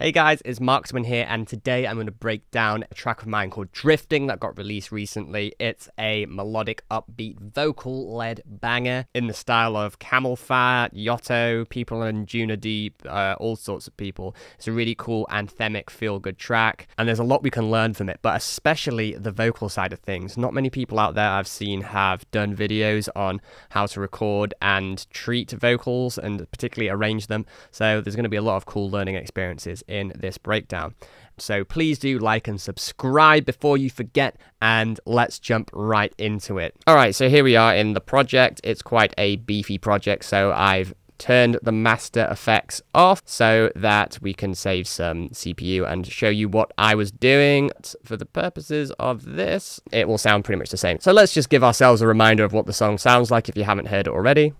Hey guys, it's Marksman here, and today I'm going to break down a track of mine called Drifting that got released recently. It's a melodic, upbeat, vocal-led banger in the style of Camelphat, Yotto, people in Anjunadeep, all sorts of people. It's a really cool, anthemic, feel-good track, and there's a lot we can learn from it, but especially the vocal side of things. Not many people out there I've seen have done videos on how to record and treat vocals, and particularly arrange them, so there's going to be a lot of cool learning experiences in this breakdown. So please do like and subscribe before you forget, and let's jump right into it. Alright, so here we are in the project. It's quite a beefy project, so I've turned the master effects off so that we can save some CPU and show you what I was doing. For the purposes of this, it will sound pretty much the same. So let's just give ourselves a reminder of what the song sounds like if you haven't heard it already.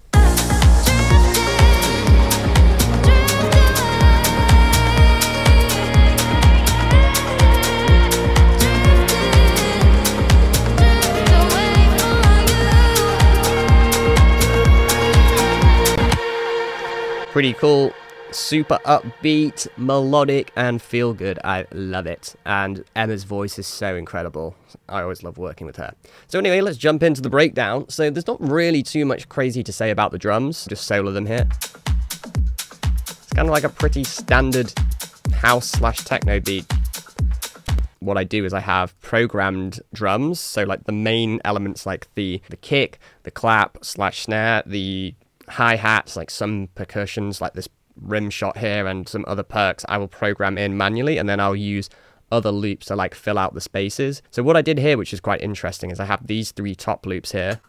Pretty cool, super upbeat, melodic, and feel good. I love it. And Emma's voice is so incredible. I always love working with her. So anyway, let's jump into the breakdown. So there's not really too much crazy to say about the drums. Just solo them here. It's kind of like a pretty standard house/techno beat. What I do is I have programmed drums. So like the main elements like the kick, the clap/snare, the hi-hats, like some percussions like this rim shot here and some other perks I will program in manually, and then I'll use other loops to like fill out the spaces. So what I did here, which is quite interesting, is I have these three top loops here,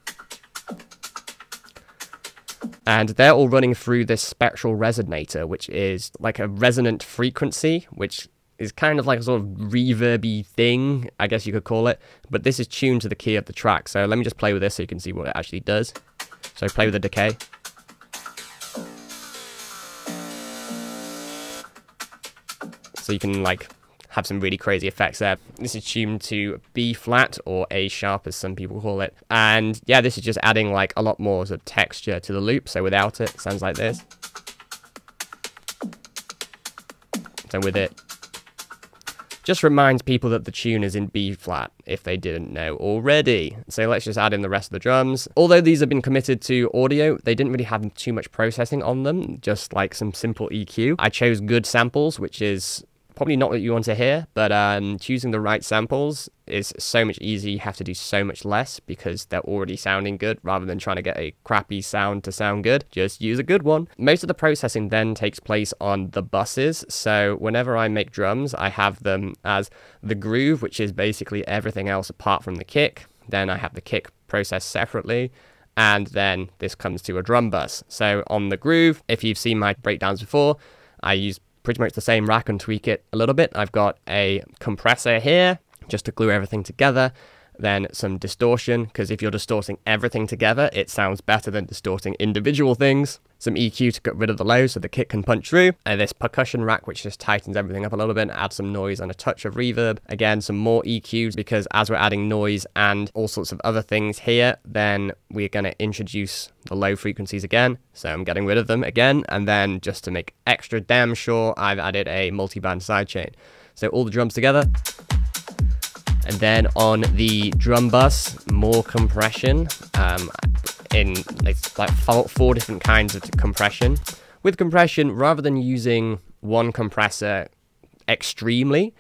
and they're all running through this spectral resonator, which is like a resonant frequency, which is kind of like a sort of reverby thing, I guess you could call it, but this is tuned to the key of the track. So let me just play with this so you can see what it actually does. So play with the decay. So you can like have some really crazy effects there. This is tuned to B flat or A sharp as some people call it. And yeah, this is just adding like a lot more sort of texture to the loop. So without it, it sounds like this. So with it, just reminds people that the tune is in B flat if they didn't know already. So let's just add in the rest of the drums. Although these have been committed to audio, they didn't really have too much processing on them, just like some simple EQ. I chose good samples, which is probably not what you want to hear, but choosing the right samples is so much easier. You have to do so much less because they're already sounding good, rather than trying to get a crappy sound to sound good. Just use a good one. Most of the processing then takes place on the buses. So whenever I make drums, I have them as the groove, which is basically everything else apart from the kick. Then I have the kick processed separately, and then this comes to a drum bus. So on the groove, if you've seen my breakdowns before, I use pretty much the same rack and tweak it a little bit. I've got a compressor here just to glue everything together, then some distortion, because if you're distorting everything together, it sounds better than distorting individual things. Some EQ to get rid of the low so the kick can punch through. And this percussion rack, which just tightens everything up a little bit and adds some noise and a touch of reverb. Again, some more EQs, because as we're adding noise and all sorts of other things here, then we're going to introduce the low frequencies again. So I'm getting rid of them again. And then just to make extra damn sure, I've added a multi-band sidechain. So all the drums together. And then on the drum bus, more compression. It's like four different kinds of compression. With compression, rather than using one compressor extremely,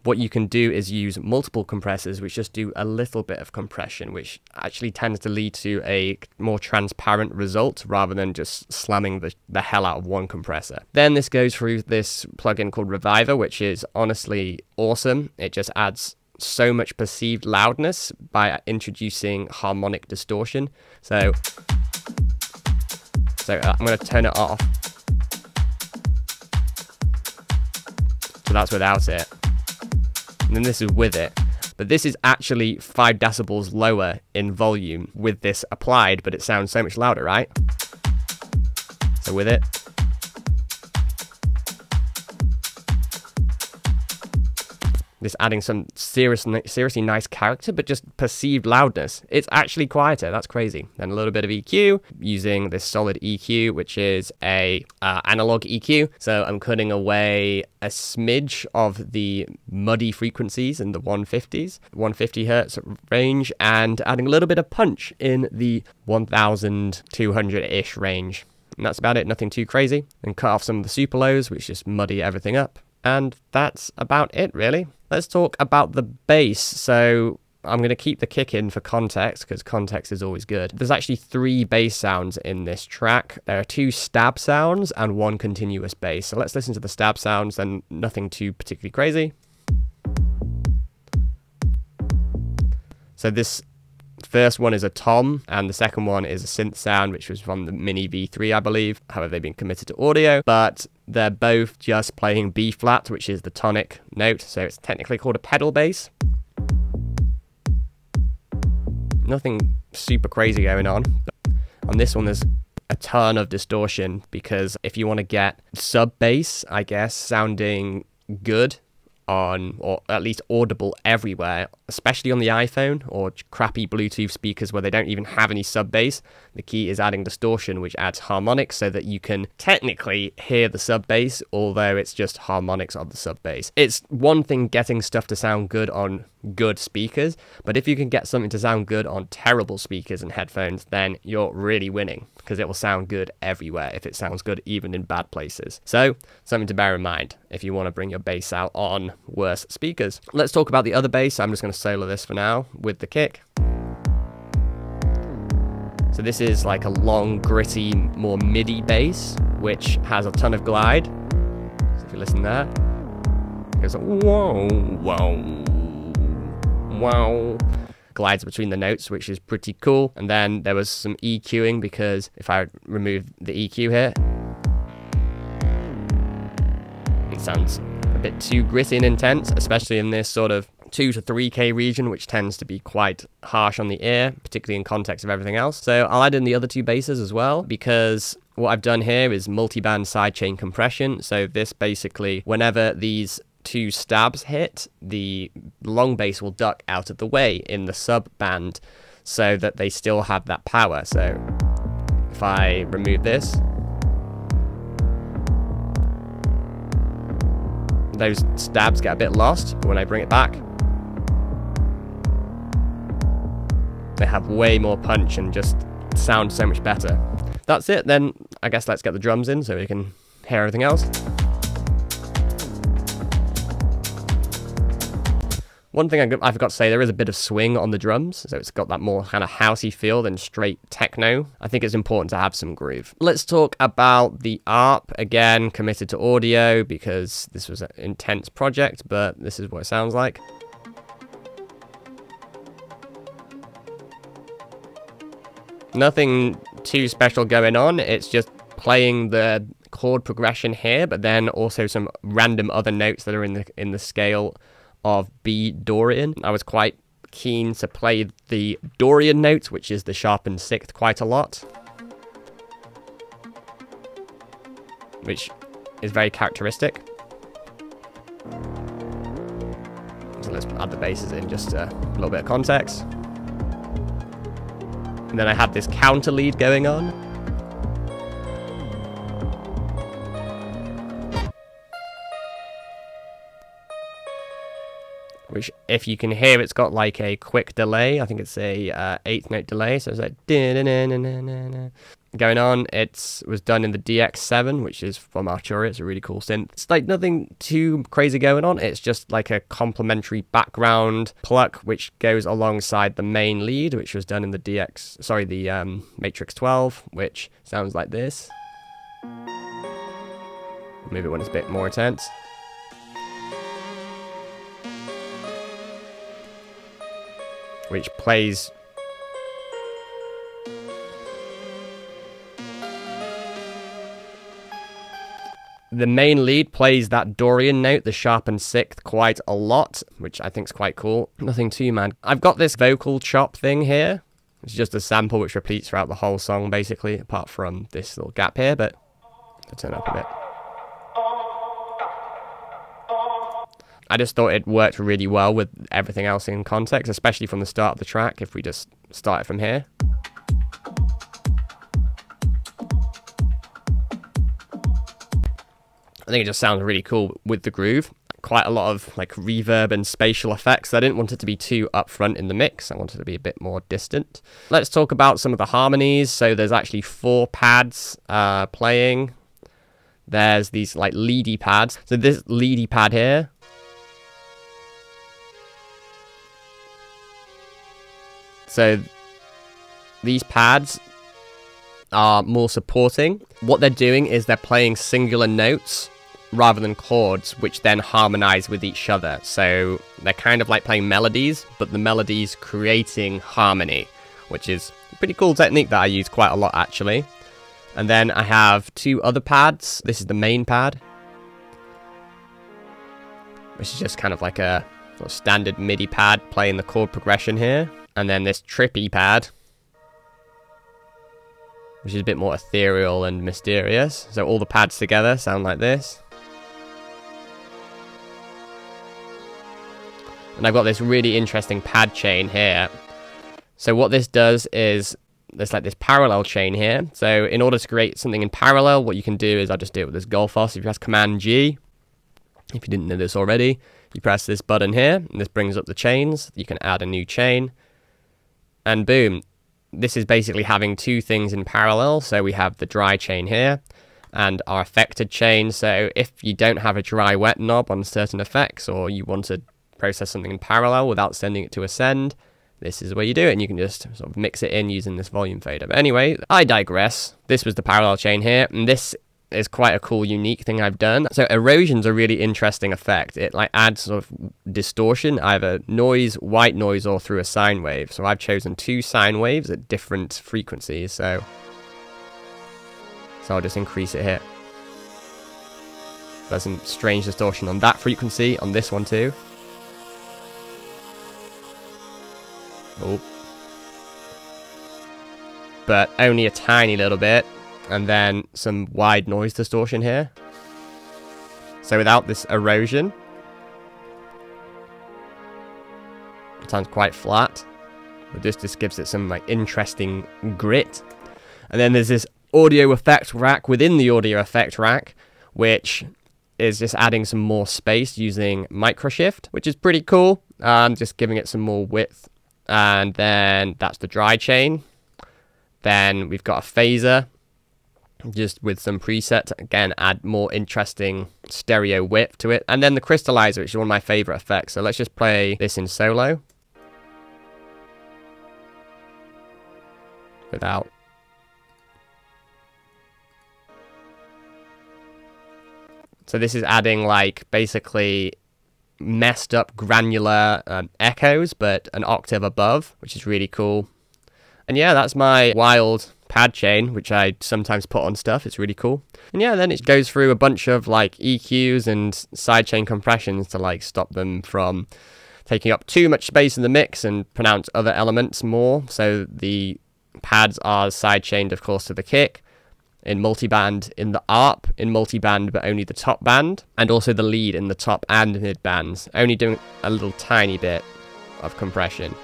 what you can do is use multiple compressors which just do a little bit of compression, which actually tends to lead to a more transparent result rather than just slamming the hell out of one compressor. Then this goes through this plugin called Reviver, which is honestly awesome. It just adds so much perceived loudness by introducing harmonic distortion. So I'm going to turn it off. So that's without it. And then this is with it. But this is actually 5 decibels lower in volume with this applied, but it sounds so much louder, right? So with it. this adding some seriously nice character, but just perceived loudness. It's actually quieter. That's crazy. Then a little bit of EQ using this solid EQ, which is a analog EQ. So I'm cutting away a smidge of the muddy frequencies in the 150s, 150 hertz range, and adding a little bit of punch in the 1200-ish range. And that's about it, nothing too crazy. And cut off some of the super lows, which just muddy everything up. And that's about it, really. Let's talk about the bass. So I'm going to keep the kick in for context, because context is always good. There's actually 3 bass sounds in this track. There are 2 stab sounds and 1 continuous bass. So let's listen to the stab sounds, and nothing too particularly crazy. So this first one is a tom, and the second one is a synth sound, which was from the Mini V3, I believe. However, they've been committed to audio, but they're both just playing B flat, which is the tonic note, so it's technically called a pedal bass. Nothing super crazy going on. But on this one, there's a ton of distortion, because if you want to get sub bass, I guess, sounding good on, or at least audible everywhere, especially on the iPhone or crappy Bluetooth speakers where they don't even have any sub bass, the key is adding distortion, which adds harmonics so that you can technically hear the sub bass, although it's just harmonics of the sub bass. It's one thing getting stuff to sound good on good speakers, but if you can get something to sound good on terrible speakers and headphones, then you're really winning, because it will sound good everywhere if it sounds good even in bad places. So something to bear in mind if you want to bring your bass out on worse speakers. Let's talk about the other bass. I'm just going to solo this for now with the kick. So this is like a long, gritty, more MIDI bass, which has a ton of glide. So if you listen there, it goes like, whoa, whoa, wow, glides between the notes, which is pretty cool. And then there was some EQing, because if I remove the EQ here, it sounds a bit too gritty and intense, especially in this sort of 2 to 3K region, which tends to be quite harsh on the ear, particularly in context of everything else. So I'll add in the other 2 basses as well, because what I've done here is multi-band sidechain compression. So this basically, whenever these 2 stabs hit, the long bass will duck out of the way in the sub band so that they still have that power. So if I remove this, those stabs get a bit lost, but when I bring it back, they have way more punch and just sound so much better. That's it. Then I guess let's get the drums in so we can hear everything else. One thing I forgot to say, there is a bit of swing on the drums, so it's got that more kind of housey feel than straight techno. I think it's important to have some groove. Let's talk about the ARP. Again, committed to audio because this was an intense project, but this is what it sounds like. Nothing too special going on, it's just playing the chord progression here, but then also some random other notes that are in the scale of B Dorian. I was quite keen to play the Dorian notes, which is the sharpened sixth, quite a lot, which is very characteristic. So let's add the basses in, just a little bit of context. And then I had this counter lead going on. Which, if you can hear, it's got like a quick delay. I think it's a eighth note delay. So it's like going on. It was done in the DX7, which is from Arturia. It's a really cool synth. It's like nothing too crazy going on. It's just like a complementary background pluck, which goes alongside the main lead, which was done in the the Matrix 12, which sounds like this. Maybe when it's a bit more intense. Which plays the main lead plays that Dorian note, the sharpened sixth, quite a lot, which I think is quite cool. Nothing too mad. I've got this vocal chop thing here. It's just a sample which repeats throughout the whole song, basically, apart from this little gap here, but I'll turn up a bit. I just thought it worked really well with everything else in context, especially from the start of the track, if we just start it from here. I think it just sounds really cool with the groove. Quite a lot of like reverb and spatial effects. I didn't want it to be too upfront in the mix. I wanted it to be a bit more distant. Let's talk about some of the harmonies. So there's actually 4 pads playing. There's these like leady pads. So this leady pad here. So these pads are more supporting. What they're doing is they're playing singular notes rather than chords, which then harmonize with each other. So they're kind of like playing melodies, but the melodies creating harmony, which is a pretty cool technique that I use quite a lot actually. And then I have 2 other pads. This is the main pad, which is just kind of like a sort of standard MIDI pad playing the chord progression here. And then this trippy pad, which is a bit more ethereal and mysterious. So all the pads together sound like this. And I've got this really interesting pad chain here. So what this does is, there's like this parallel chain here. So in order to create something in parallel, what you can do is, I'll just do it with this Golfos. If you press Command G, if you didn't know this already, you press this button here, and this brings up the chains. You can add a new chain. And boom, this is basically having 2 things in parallel. So we have the dry chain here and our affected chain. So if you don't have a dry wet knob on certain effects, or you want to process something in parallel without sending it to a send, this is where you do it, and you can just sort of mix it in using this volume fader. But anyway, I digress. This was the parallel chain here, and this is quite a cool, unique thing I've done. So erosion's a really interesting effect. It like adds sort of distortion, either noise, white noise, or through a sine wave. So I've chosen 2 sine waves at different frequencies. So I'll just increase it here. There's some strange distortion on that frequency, on this one too. Oh. But only a tiny little bit. And then some wide noise distortion here. So without this erosion, it sounds quite flat. But this just gives it some like interesting grit. And then there's this audio effect rack within the audio effect rack, which is just adding some more space using microshift, which is pretty cool. Just giving it some more width. And then that's the dry chain. Then we've got a phaser, just with some presets, again, add more interesting stereo width to it. And then the crystallizer, which is one of my favorite effects. So let's just play this in solo. Without. So this is adding like basically messed up granular echoes, but an octave above, which is really cool. And yeah, that's my wild pad chain, which I sometimes put on stuff. It's really cool. And yeah, then it goes through a bunch of like EQs and sidechain compressions to like stop them from taking up too much space in the mix and pronounce other elements more. So the pads are sidechained, of course, to the kick. In multiband in the ARP, in multiband but only the top band, and also the lead in the top and mid bands, only doing a little tiny bit of compression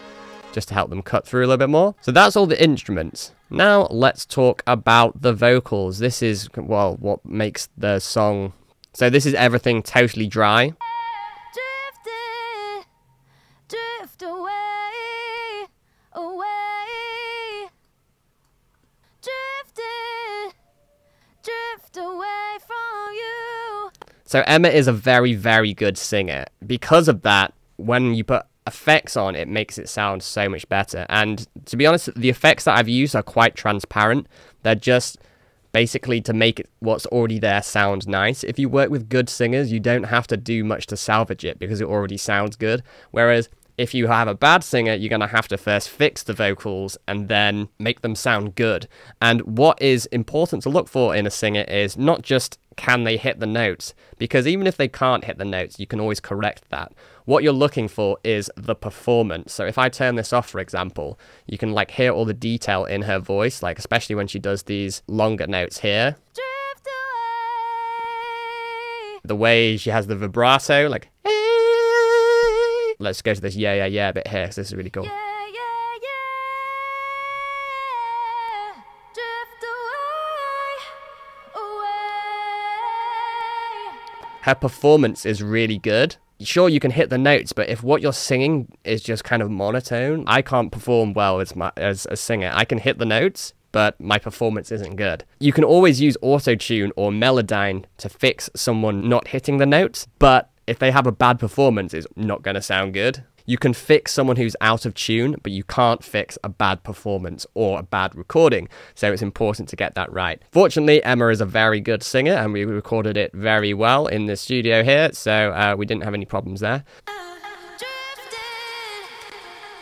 just to help them cut through a little bit more. So that's all the instruments. Now let's talk about the vocals. This is, well, what makes the song. So this is everything totally dry. Drift away, away. Drift away from you. So Emma is a very, very good singer. Because of that, when you put effects on, it makes it sound so much better. And to be honest, the effects that I've used are quite transparent. They're just basically to make what's already there sound nice. If you work with good singers, you don't have to do much to salvage it because it already sounds good. Whereas if you have a bad singer, you're going to have to first fix the vocals and then make them sound good. And what is important to look for in a singer is not just can they hit the notes, because even if they can't hit the notes, you can always correct that. What you're looking for is the performance. So if I turn this off, for example, you can like hear all the detail in her voice, like especially when she does these longer notes here. Drift away. The way she has the vibrato, like, Let's go to this yeah, yeah, yeah bit here, 'cause this is really cool. Yeah, yeah, yeah. Drift away, away. Her performance is really good. Sure, you can hit the notes, but if what you're singing is just kind of monotone, I can't perform well as a singer. I can hit the notes, but my performance isn't good. You can always use auto-tune or Melodyne to fix someone not hitting the notes, but if they have a bad performance, it's not going to sound good. You can fix someone who's out of tune, but you can't fix a bad performance or a bad recording, so it's important to get that right. Fortunately, Emma is a very good singer, and we recorded it very well in the studio here, so we didn't have any problems there.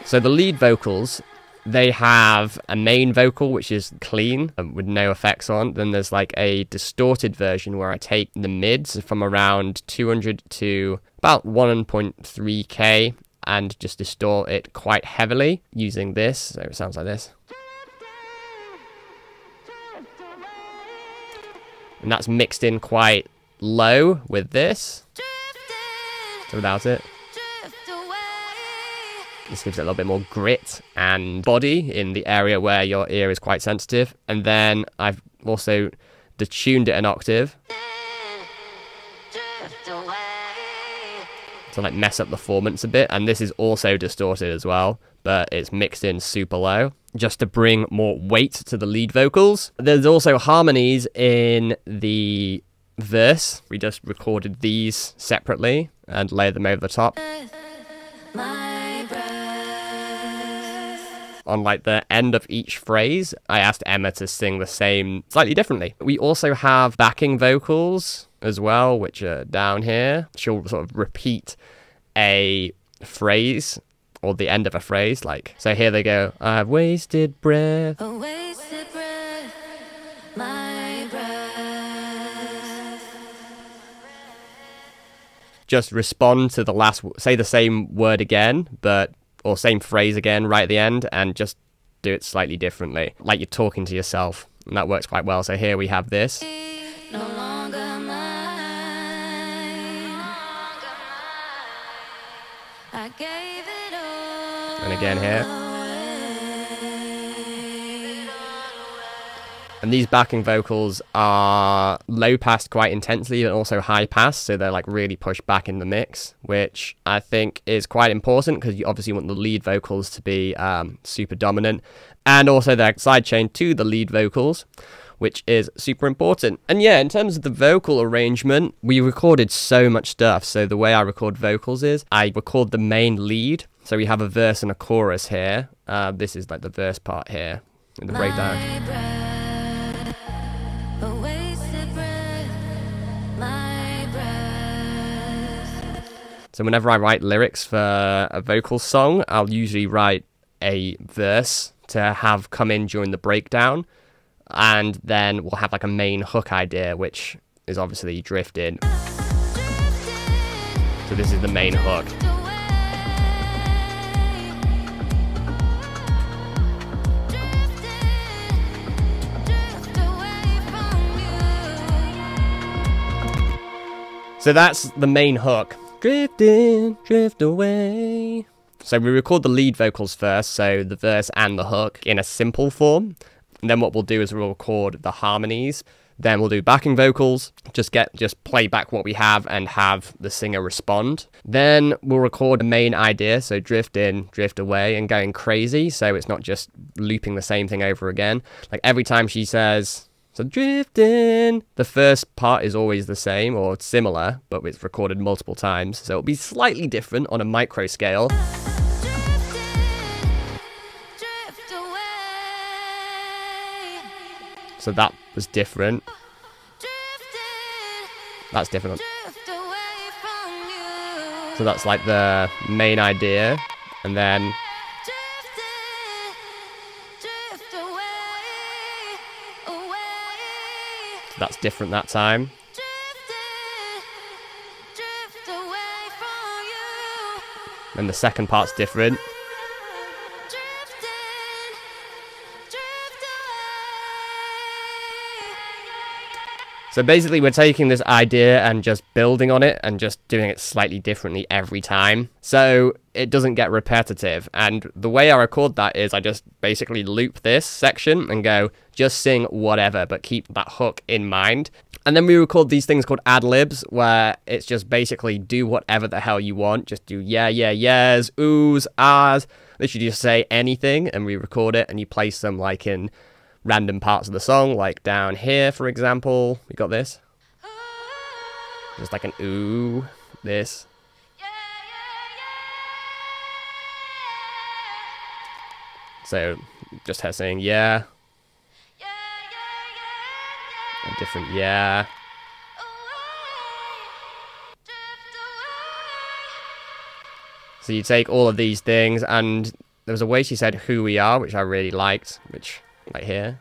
So the lead vocals, they have a main vocal, which is clean with no effects on. Then there's like a distorted version where I take the mids from around 200 to about 1.3K and just distort it quite heavily using this. So it sounds like this. And that's mixed in quite low with this. So without it. This gives it a little bit more grit and body in the area where your ear is quite sensitive. And then I've also detuned it an octave to like mess up the performance a bit. And this is also distorted as well, but it's mixed in super low just to bring more weight to the lead vocals. There's also harmonies in the verse. We just recorded these separately and layered them over the top. On like the end of each phrase, I asked Emma to sing the same slightly differently. We also have backing vocals as well, which are down here. She'll sort of repeat a phrase or the end of a phrase, like, so here they go. I've wasted breath. A wasted breath, my breath. Just respond to the last, say the same word again, or same phrase again right at the end, and just do it slightly differently, like you're talking to yourself, and that works quite well. So here we have this. No longer mine. I gave it all. And again here. And these backing vocals are low passed quite intensely and also high passed, so they're like really pushed back in the mix, which I think is quite important because you obviously want the lead vocals to be super dominant, and also they're sidechained to the lead vocals, which is super important. And yeah, in terms of the vocal arrangement, we recorded so much stuff. So the way I record vocals is I record the main lead. So we have a verse and a chorus here. This is like the verse part here in the breakdown. So whenever I write lyrics for a vocal song, I'll usually write a verse to have come in during the breakdown, and then we'll have like a main hook idea, which is obviously drifted. So this is the main hook. So that's the main hook. Drifting, drift away. So we record the lead vocals first, so the verse and the hook in a simple form. And then what we'll do is we'll record the harmonies. Then we'll do backing vocals, just play back what we have and have the singer respond. Then we'll record the main idea, so drift in, drift away, and going crazy, so it's not just looping the same thing over again. Like every time she says, so drifting, the first part is always the same or similar, but it's recorded multiple times, so it'll be slightly different on a micro scale. So that was different. That's different. So that's like the main idea, and then that's different that time. And the second part's different. So basically we're taking this idea and just building on it and just doing it slightly differently every time. So it doesn't get repetitive. And the way I record that is I just basically loop this section and go, just sing whatever, but keep that hook in mind. And then we record these things called ad-libs, where it's just basically do whatever the hell you want. Just do yeah, yeah, yeahs, oohs, ahs. Literally just say anything and we record it and you place them like in random parts of the song, like down here, for example. We got this. Just like an ooh, this. So just her saying yeah. A different yeah. So you take all of these things, and there was a way she said who we are, which I really liked, which right here.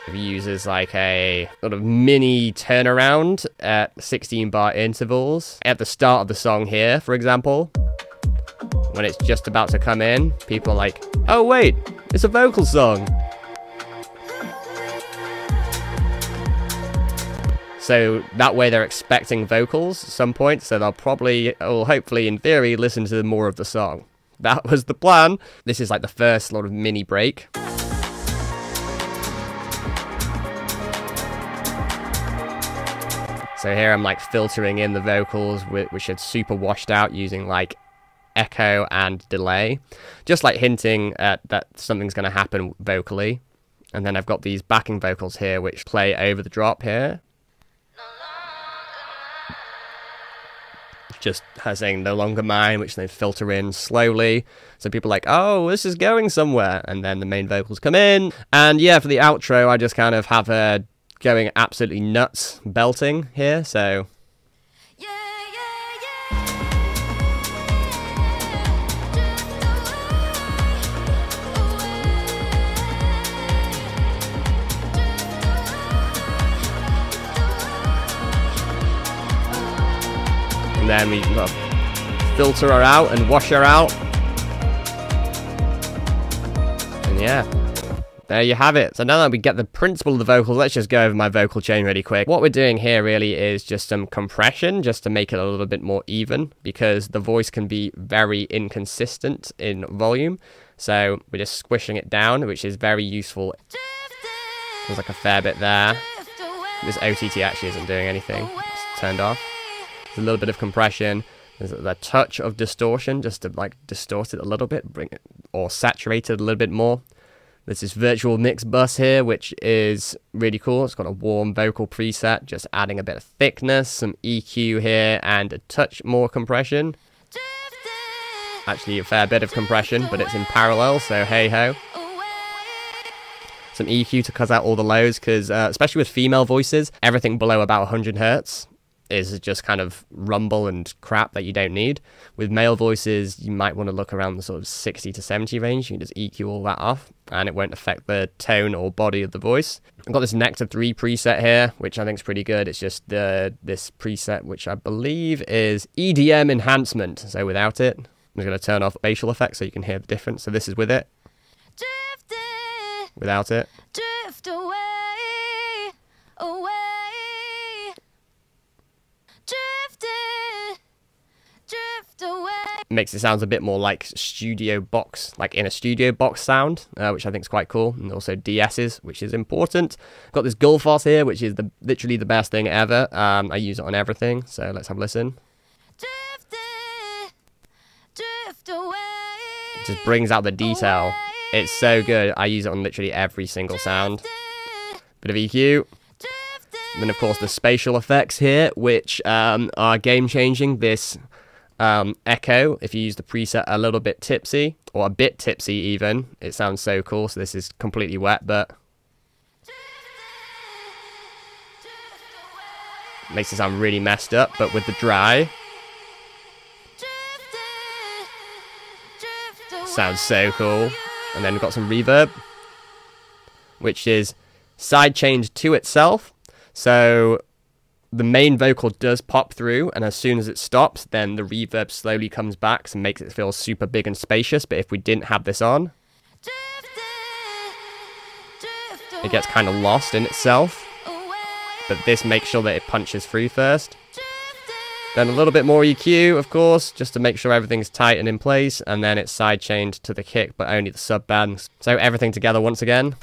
It uses like a sort of mini turnaround at 16 bar intervals. At the start of the song here, for example, when it's just about to come in, people are like, oh wait, it's a vocal song. So that way they're expecting vocals at some point, so they'll probably, or hopefully in theory, listen to more of the song. That was the plan. This is like the first sort of mini break. So here I'm like filtering in the vocals, which are super washed out using like echo and delay. Just like hinting at that something's going to happen vocally. And then I've got these backing vocals here which play over the drop here. Just her saying no longer mine, which they filter in slowly. So people are like, oh, this is going somewhere. And then the main vocals come in. And yeah, for the outro, I just kind of have her going absolutely nuts belting here. So and then we filter her out and wash her out. And yeah, there you have it. So now that we get the principle of the vocals, let's just go over my vocal chain really quick. What we're doing here really is just some compression, just to make it a little bit more even, because the voice can be very inconsistent in volume. So we're just squishing it down, which is very useful. There's like a fair bit there. This OTT actually isn't doing anything. It's turned off. There's a little bit of compression. There's a touch of distortion, just to like distort it a little bit, bring it, or saturate it a little bit more. There's this virtual mix bus here, which is really cool. It's got a warm vocal preset, just adding a bit of thickness, some EQ here, and a touch more compression. Actually, a fair bit of compression, but it's in parallel, so hey-ho. Some EQ to cut out all the lows, because especially with female voices, everything below about 100 Hz is just kind of rumble and crap that you don't need. With male voices, you might want to look around the sort of 60 to 70 range. You can just EQ all that off, and it won't affect the tone or body of the voice. I've got this Nectar 3 preset here, which I think is pretty good. It's just this preset, which I believe is EDM enhancement. So without it, I'm just going to turn off facial effects so you can hear the difference. So this is with it. Without it. Drift away, away. Drift away. Makes it sound a bit more like studio box, like in a studio box sound, which I think is quite cool. And also DS's, which is important. Got this Gullfoss here, which is literally the best thing ever. I use it on everything, so let's have a listen. Drift away. It just brings out the detail. It's so good. I use it on literally every single sound. Bit of EQ. And then of course the spatial effects here, which are game-changing. This echo, if you use the preset a little bit tipsy, or a bit tipsy even, it sounds so cool. So this is completely wet, but makes it sound really messed up. But with the dry, sounds so cool. And then we've got some reverb, which is side-chained to itself. So the main vocal does pop through, and as soon as it stops, then the reverb slowly comes back and makes it feel super big and spacious. But if we didn't have this on, it gets kind of lost in itself. But this makes sure that it punches through first. Then a little bit more EQ, of course, just to make sure everything's tight and in place. And then it's sidechained to the kick, but only the sub bands. So everything together once again.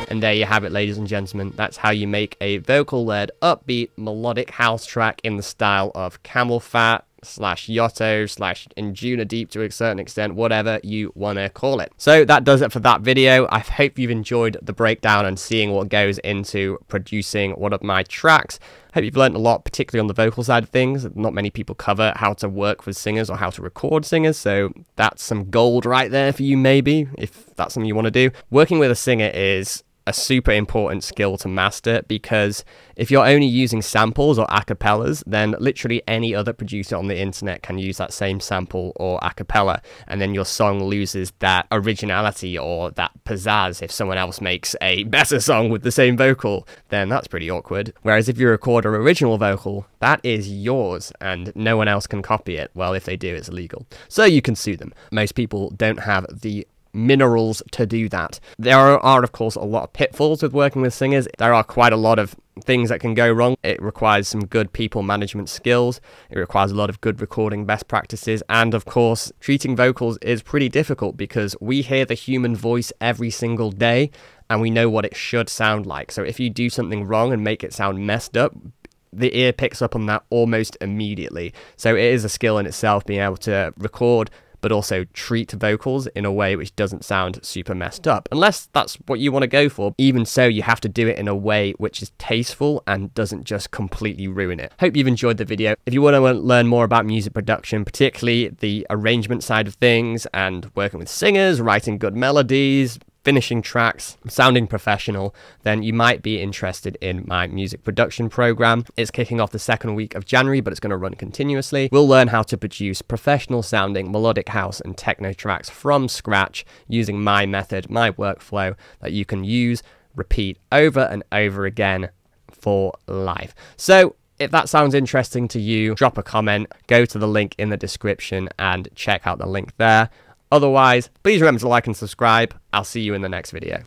And there you have it, ladies and gentlemen. That's how you make a vocal-led, upbeat, melodic house track in the style of Camelphat / Yotto / Anjunadeep to a certain extent, whatever you want to call it. So that does it for that video. I hope you've enjoyed the breakdown and seeing what goes into producing one of my tracks. Hope you've learned a lot, particularly on the vocal side of things. Not many people cover how to work with singers or how to record singers, so that's some gold right there for you maybe, if that's something you want to do. Working with a singer is a super important skill to master, because if you're only using samples or acapellas, then literally any other producer on the internet can use that same sample or acapella, and then your song loses that originality or that pizzazz. If someone else makes a better song with the same vocal, then that's pretty awkward. Whereas if you record an original vocal, that is yours and no one else can copy it. Well, if they do, it's illegal, so you can sue them. Most people don't have the minerals to do that. There are of course a lot of pitfalls with working with singers. There are quite a lot of things that can go wrong. It requires some good people management skills. It requires a lot of good recording best practices, and of course treating vocals is pretty difficult because we hear the human voice every single day and we know what it should sound like. So if you do something wrong and make it sound messed up, the ear picks up on that almost immediately. So it is a skill in itself, being able to record but also treat vocals in a way which doesn't sound super messed up, unless that's what you want to go for. Even so, you have to do it in a way which is tasteful and doesn't just completely ruin it. Hope you've enjoyed the video. If you want to learn more about music production, particularly the arrangement side of things and working with singers, writing good melodies, finishing tracks, sounding professional, then you might be interested in my music production program. It's kicking off the second week of January, but it's going to run continuously. We'll learn how to produce professional sounding melodic house and techno tracks from scratch using my method, my workflow that you can use, repeat over and over again for life. So if that sounds interesting to you, drop a comment, go to the link in the description and check out the link there. Otherwise, please remember to like and subscribe. I'll see you in the next video.